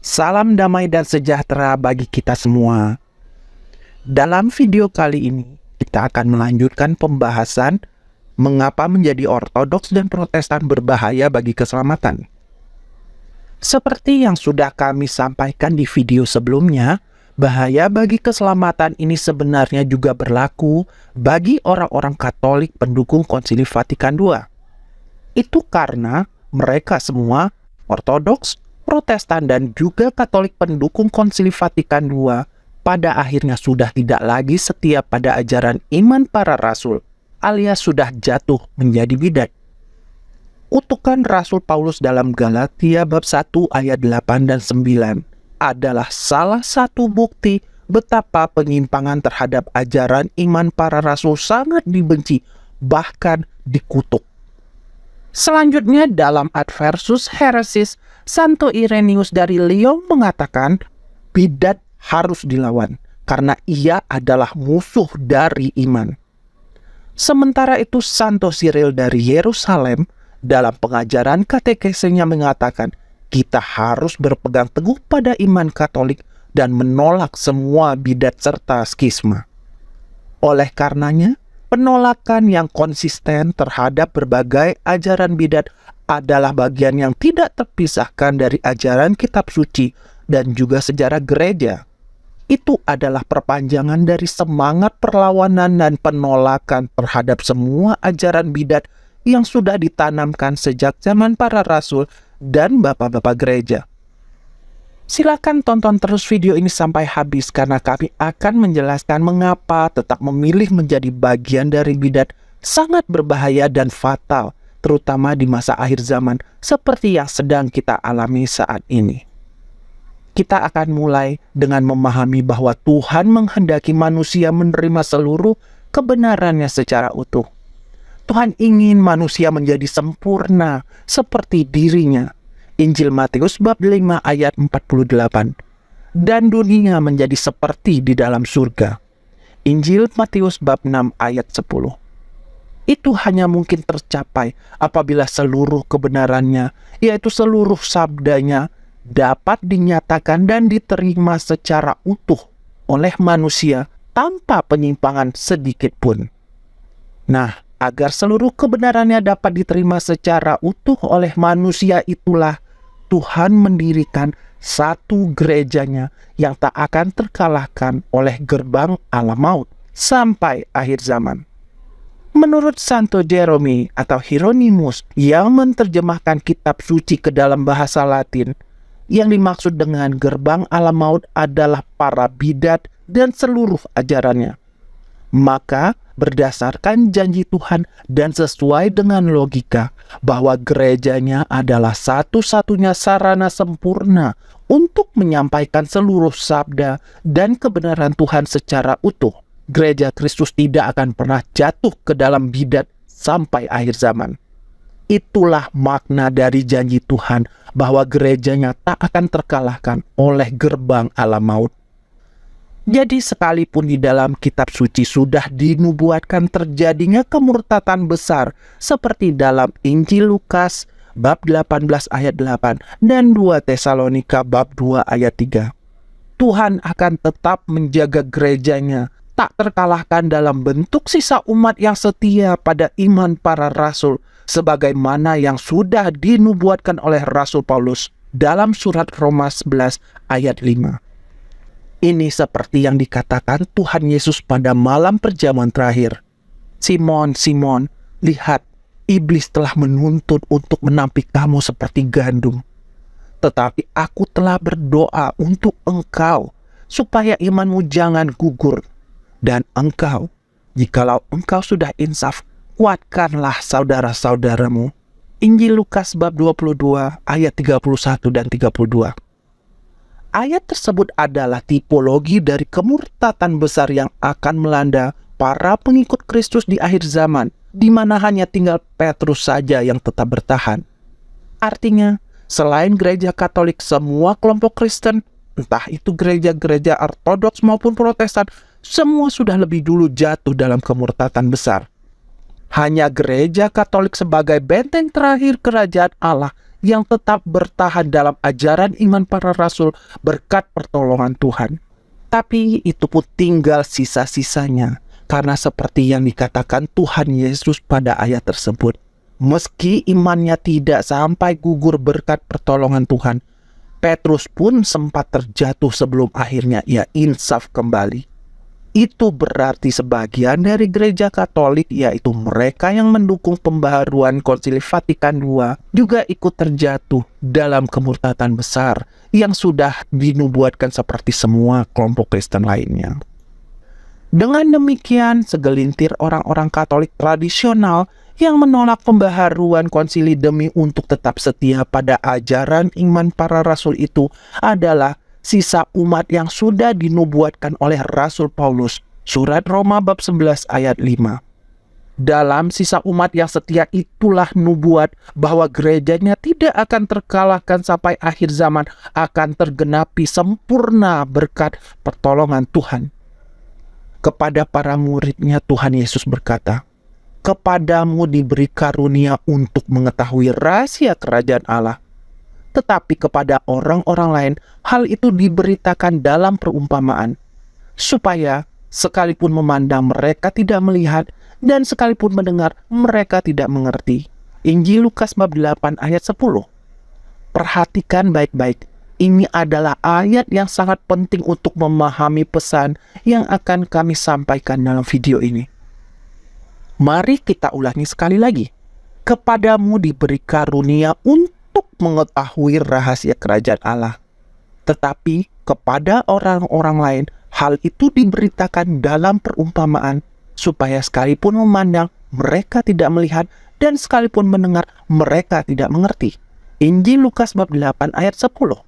Salam damai dan sejahtera bagi kita semua. Dalam video kali ini, kita akan melanjutkan pembahasan mengapa menjadi Ortodoks dan Protestan berbahaya bagi keselamatan. Seperti yang sudah kami sampaikan di video sebelumnya, bahaya bagi keselamatan ini sebenarnya juga berlaku bagi orang-orang Katolik pendukung Konsili Vatikan II. Itu karena mereka semua, Ortodoks, Protestan, dan juga Katolik pendukung Konsili Vatikan II, pada akhirnya sudah tidak lagi setia pada ajaran iman para rasul, alias sudah jatuh menjadi bidat. Kutukan Rasul Paulus dalam Galatia bab 1 ayat 8 dan 9 adalah salah satu bukti betapa penyimpangan terhadap ajaran iman para rasul sangat dibenci, bahkan dikutuk. Selanjutnya dalam Adversus Heresis, Santo Irenaeus dari Lyon mengatakan bidat harus dilawan karena ia adalah musuh dari iman. Sementara itu Santo Cyril dari Yerusalem dalam pengajaran katekesenya mengatakan kita harus berpegang teguh pada iman Katolik dan menolak semua bidat serta skisma. Oleh karenanya, penolakan yang konsisten terhadap berbagai ajaran bidat adalah bagian yang tidak terpisahkan dari ajaran kitab suci dan juga sejarah gereja. Itu adalah perpanjangan dari semangat perlawanan dan penolakan terhadap semua ajaran bidat yang sudah ditanamkan sejak zaman para rasul dan bapak-bapak gereja. Silakan tonton terus video ini sampai habis karena kami akan menjelaskan mengapa tetap memilih menjadi bagian dari bidat sangat berbahaya dan fatal, terutama di masa akhir zaman seperti yang sedang kita alami saat ini. Kita akan mulai dengan memahami bahwa Tuhan menghendaki manusia menerima seluruh kebenarannya secara utuh. Tuhan ingin manusia menjadi sempurna seperti dirinya. Injil Matius bab 5 ayat 48. Dan dunia menjadi seperti di dalam surga. Injil Matius bab 6 ayat 10. Itu hanya mungkin tercapai apabila seluruh kebenarannya, yaitu seluruh sabdanya, dapat dinyatakan dan diterima secara utuh oleh manusia tanpa penyimpangan sedikit pun. Nah, agar seluruh kebenarannya dapat diterima secara utuh oleh manusia itulah Tuhan mendirikan satu gerejanya yang tak akan terkalahkan oleh gerbang alam maut sampai akhir zaman. Menurut Santo Jerome atau Hieronymus yang menerjemahkan kitab suci ke dalam bahasa Latin, yang dimaksud dengan gerbang alam maut adalah para bidat dan seluruh ajarannya. Maka berdasarkan janji Tuhan dan sesuai dengan logika bahwa gerejanya adalah satu-satunya sarana sempurna untuk menyampaikan seluruh sabda dan kebenaran Tuhan secara utuh, gereja Kristus tidak akan pernah jatuh ke dalam bidat sampai akhir zaman. Itulah makna dari janji Tuhan bahwa gerejanya tak akan terkalahkan oleh gerbang alam maut. Jadi sekalipun di dalam kitab suci sudah dinubuatkan terjadinya kemurtatan besar seperti dalam Injil Lukas bab 18 ayat 8 dan 2 Tesalonika bab 2 ayat 3. Tuhan akan tetap menjaga gerejanya tak terkalahkan dalam bentuk sisa umat yang setia pada iman para rasul sebagaimana yang sudah dinubuatkan oleh Rasul Paulus dalam surat Roma 11 ayat 5. Ini seperti yang dikatakan Tuhan Yesus pada malam perjamuan terakhir. Simon, Simon, lihat, iblis telah menuntut untuk menampik kamu seperti gandum. Tetapi aku telah berdoa untuk engkau, supaya imanmu jangan gugur. Dan engkau, jikalau engkau sudah insaf, kuatkanlah saudara-saudaramu. Injil Lukas bab 22 ayat 31 dan 32. Ayat tersebut adalah tipologi dari kemurtatan besar yang akan melanda para pengikut Kristus di akhir zaman, di mana hanya tinggal Petrus saja yang tetap bertahan. Artinya, selain gereja Katolik, semua kelompok Kristen, entah itu gereja-gereja Ortodoks maupun Protestan, semua sudah lebih dulu jatuh dalam kemurtatan besar. Hanya gereja Katolik sebagai benteng terakhir kerajaan Allah yang tetap bertahan dalam ajaran iman para rasul berkat pertolongan Tuhan. Tapi itu pun tinggal sisa-sisanya, karena seperti yang dikatakan Tuhan Yesus pada ayat tersebut, meski imannya tidak sampai gugur berkat pertolongan Tuhan, Petrus pun sempat terjatuh sebelum akhirnya ia insaf kembali. Itu berarti sebagian dari gereja Katolik, yaitu mereka yang mendukung pembaharuan Konsili Vatikan II, juga ikut terjatuh dalam kemurtatan besar yang sudah dinubuatkan seperti semua kelompok Kristen lainnya. Dengan demikian, segelintir orang-orang Katolik tradisional yang menolak pembaharuan konsili demi untuk tetap setia pada ajaran iman para rasul itu adalah sisa umat yang sudah dinubuatkan oleh Rasul Paulus, surat Roma bab 11 ayat 5. Dalam sisa umat yang setia itulah nubuat bahwa gerejanya tidak akan terkalahkan sampai akhir zaman akan tergenapi sempurna berkat pertolongan Tuhan. Kepada para muridnya Tuhan Yesus berkata, "Kepadamu diberi karunia untuk mengetahui rahasia kerajaan Allah. Tetapi kepada orang-orang lain, hal itu diberitakan dalam perumpamaan, supaya sekalipun memandang mereka tidak melihat, dan sekalipun mendengar mereka tidak mengerti." Injil Lukas bab 8 ayat 10. Perhatikan baik-baik, ini adalah ayat yang sangat penting untuk memahami pesan yang akan kami sampaikan dalam video ini. Mari kita ulangi sekali lagi. Kepadamu diberi karunia untuk mengetahui rahasia kerajaan Allah. Tetapi kepada orang-orang lain, hal itu diberitakan dalam perumpamaan, supaya sekalipun memandang, mereka tidak melihat, dan sekalipun mendengar, mereka tidak mengerti. Injil Lukas bab 8 ayat 10.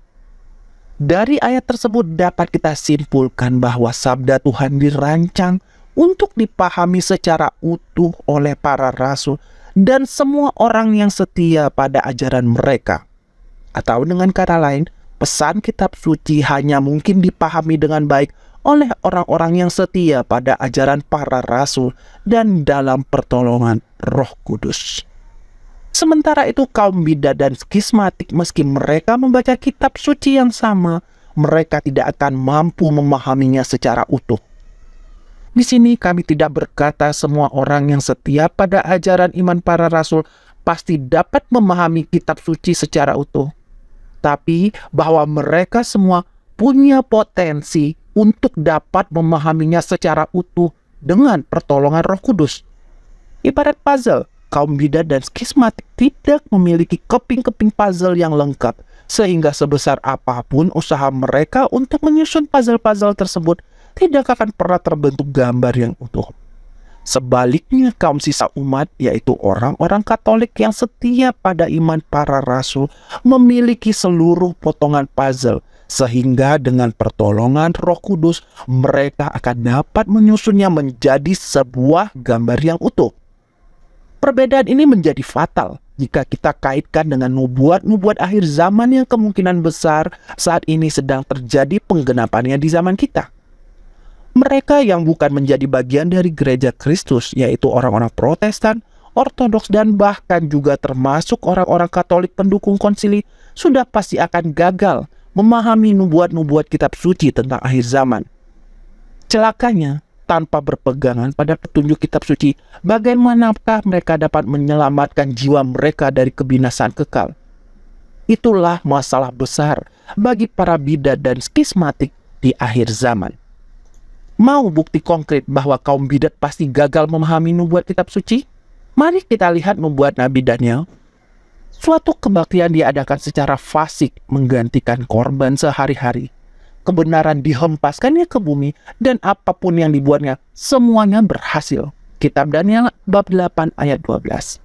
Dari ayat tersebut dapat kita simpulkan bahwa sabda Tuhan dirancang untuk dipahami secara utuh oleh para rasul dan semua orang yang setia pada ajaran mereka. Atau dengan kata lain, pesan kitab suci hanya mungkin dipahami dengan baik oleh orang-orang yang setia pada ajaran para rasul dan dalam pertolongan Roh Kudus. Sementara itu kaum bidat dan skismatik, meski mereka membaca kitab suci yang sama, mereka tidak akan mampu memahaminya secara utuh. Di sini kami tidak berkata semua orang yang setia pada ajaran iman para rasul pasti dapat memahami kitab suci secara utuh, tapi bahwa mereka semua punya potensi untuk dapat memahaminya secara utuh dengan pertolongan Roh Kudus. Ibarat puzzle, kaum bidat dan skismatik tidak memiliki keping-keping puzzle yang lengkap, sehingga sebesar apapun usaha mereka untuk menyusun puzzle-puzzle tersebut, tidak akan pernah terbentuk gambar yang utuh. Sebaliknya, kaum sisa umat, yaitu orang-orang Katolik yang setia pada iman para rasul, memiliki seluruh potongan puzzle, sehingga dengan pertolongan Roh Kudus, mereka akan dapat menyusunnya menjadi sebuah gambar yang utuh. Perbedaan ini menjadi fatal jika kita kaitkan dengan nubuat-nubuat akhir zaman yang kemungkinan besar saat ini sedang terjadi penggenapannya di zaman kita. Mereka yang bukan menjadi bagian dari gereja Kristus, yaitu orang-orang Protestan, Ortodoks, dan bahkan juga termasuk orang-orang Katolik pendukung konsili, sudah pasti akan gagal memahami nubuat-nubuat kitab suci tentang akhir zaman. Celakanya, tanpa berpegangan pada petunjuk kitab suci, bagaimanakah mereka dapat menyelamatkan jiwa mereka dari kebinasaan kekal? Itulah masalah besar bagi para bidat dan skismatik di akhir zaman. Mau bukti konkret bahwa kaum bidat pasti gagal memahami nubuat kitab suci? Mari kita lihat nubuat Nabi Daniel. Suatu kebaktian diadakan secara fasik menggantikan korban sehari-hari. Kebenaran dihempaskannya ke bumi dan apapun yang dibuatnya semuanya berhasil. Kitab Daniel bab 8 ayat 12.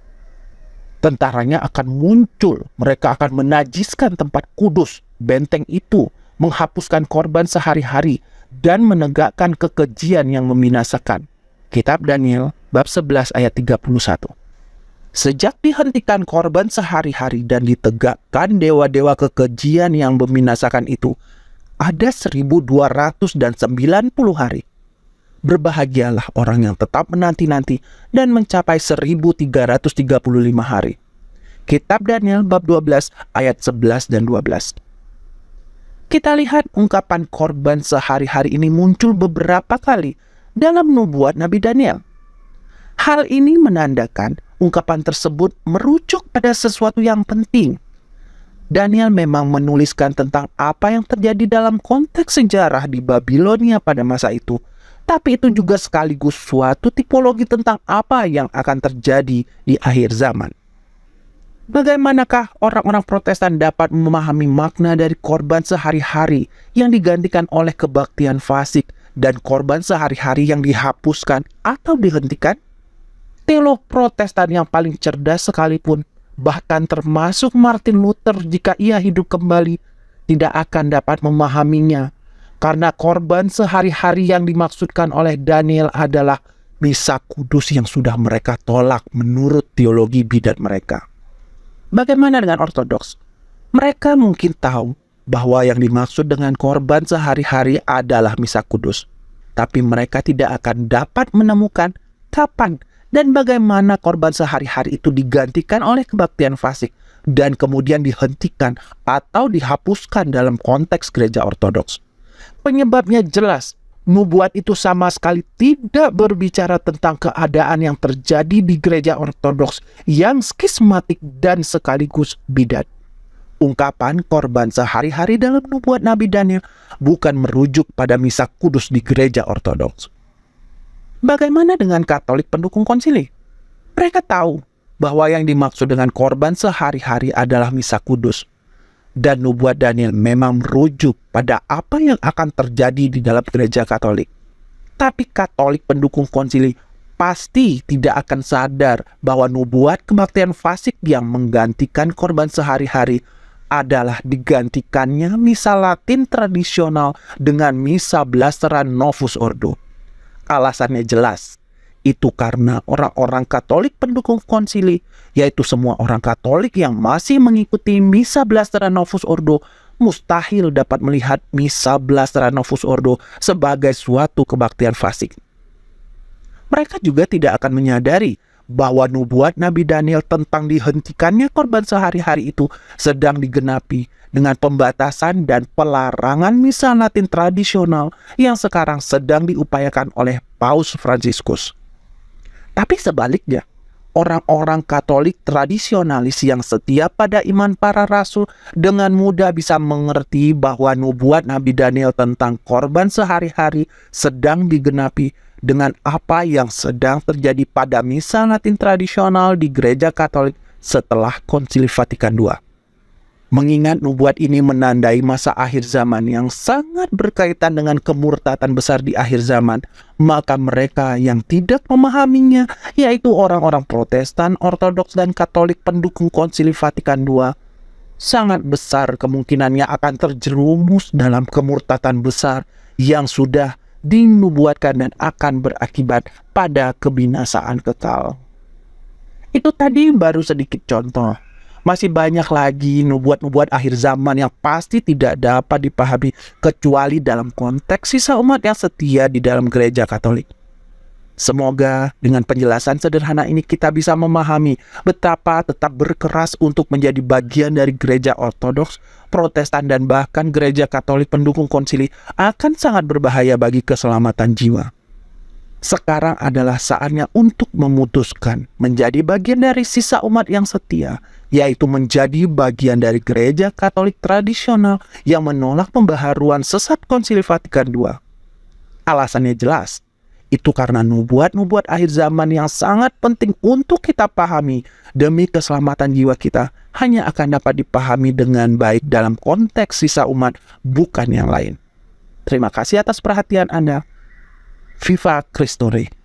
Tentaranya akan muncul, mereka akan menajiskan tempat kudus, benteng itu, menghapuskan korban sehari-hari, dan menegakkan kekejian yang membinasakan. Kitab Daniel bab 11 ayat 31. Sejak dihentikan korban sehari-hari dan ditegakkan dewa-dewa kekejian yang membinasakan itu, ada 1290 hari. Berbahagialah orang yang tetap menanti-nanti dan mencapai 1335 hari. Kitab Daniel bab 12 ayat 11 dan 12. Kita lihat ungkapan korban sehari-hari ini muncul beberapa kali dalam nubuat Nabi Daniel. Hal ini menandakan ungkapan tersebut merujuk pada sesuatu yang penting. Daniel memang menuliskan tentang apa yang terjadi dalam konteks sejarah di Babilonia pada masa itu, tapi itu juga sekaligus suatu tipologi tentang apa yang akan terjadi di akhir zaman. Bagaimanakah orang-orang Protestan dapat memahami makna dari korban sehari-hari yang digantikan oleh kebaktian fasik dan korban sehari-hari yang dihapuskan atau dihentikan? Teolog Protestan yang paling cerdas sekalipun, bahkan termasuk Martin Luther jika ia hidup kembali, tidak akan dapat memahaminya, karena korban sehari-hari yang dimaksudkan oleh Daniel adalah misa kudus yang sudah mereka tolak menurut teologi bidat mereka. Bagaimana dengan Ortodoks? Mereka mungkin tahu bahwa yang dimaksud dengan korban sehari-hari adalah misa kudus, tapi mereka tidak akan dapat menemukan kapan dan bagaimana korban sehari-hari itu digantikan oleh kebaktian fasik dan kemudian dihentikan atau dihapuskan dalam konteks gereja Ortodoks. Penyebabnya jelas, nubuat itu sama sekali tidak berbicara tentang keadaan yang terjadi di gereja Ortodoks yang skismatik dan sekaligus bidat. Ungkapan korban sehari-hari dalam nubuat Nabi Daniel bukan merujuk pada misa kudus di gereja Ortodoks. Bagaimana dengan Katolik pendukung konsili? Mereka tahu bahwa yang dimaksud dengan korban sehari-hari adalah misa kudus. Dan nubuat Daniel memang merujuk pada apa yang akan terjadi di dalam gereja Katolik. Tapi Katolik pendukung konsili pasti tidak akan sadar bahwa nubuat kebaktian fasik yang menggantikan korban sehari-hari adalah digantikannya misa Latin tradisional dengan misa blasteran Novus Ordo. Alasannya jelas. Itu karena orang-orang Katolik pendukung konsili, yaitu semua orang Katolik yang masih mengikuti misa blasteran Novus Ordo, mustahil dapat melihat misa blasteran Novus Ordo sebagai suatu kebaktian fasik. Mereka juga tidak akan menyadari bahwa nubuat Nabi Daniel tentang dihentikannya korban sehari-hari itu sedang digenapi dengan pembatasan dan pelarangan misa Latin tradisional yang sekarang sedang diupayakan oleh Paus Fransiskus. Tapi sebaliknya, orang-orang Katolik tradisionalis yang setia pada iman para rasul dengan mudah bisa mengerti bahwa nubuat Nabi Daniel tentang korban sehari-hari sedang digenapi dengan apa yang sedang terjadi pada misa Latin tradisional di gereja Katolik setelah Konsili Vatikan II. Mengingat nubuat ini menandai masa akhir zaman yang sangat berkaitan dengan kemurtatan besar di akhir zaman, maka mereka yang tidak memahaminya, yaitu orang-orang Protestan, Ortodoks, dan Katolik pendukung Konsili Vatikan II, sangat besar kemungkinannya akan terjerumus dalam kemurtatan besar yang sudah dinubuatkan dan akan berakibat pada kebinasaan kekal. Itu tadi baru sedikit contoh. Masih banyak lagi nubuat-nubuat akhir zaman yang pasti tidak dapat dipahami kecuali dalam konteks sisa umat yang setia di dalam gereja Katolik. Semoga dengan penjelasan sederhana ini kita bisa memahami betapa tetap berkeras untuk menjadi bagian dari gereja Ortodoks, Protestan, dan bahkan gereja Katolik pendukung konsili akan sangat berbahaya bagi keselamatan jiwa. Sekarang adalah saatnya untuk memutuskan menjadi bagian dari sisa umat yang setia, yaitu menjadi bagian dari gereja Katolik tradisional yang menolak pembaharuan sesat Konsili Vatikan II. Alasannya jelas, itu karena nubuat-nubuat akhir zaman yang sangat penting untuk kita pahami demi keselamatan jiwa kita hanya akan dapat dipahami dengan baik dalam konteks sisa umat, bukan yang lain. Terima kasih atas perhatian Anda. Viva Christore.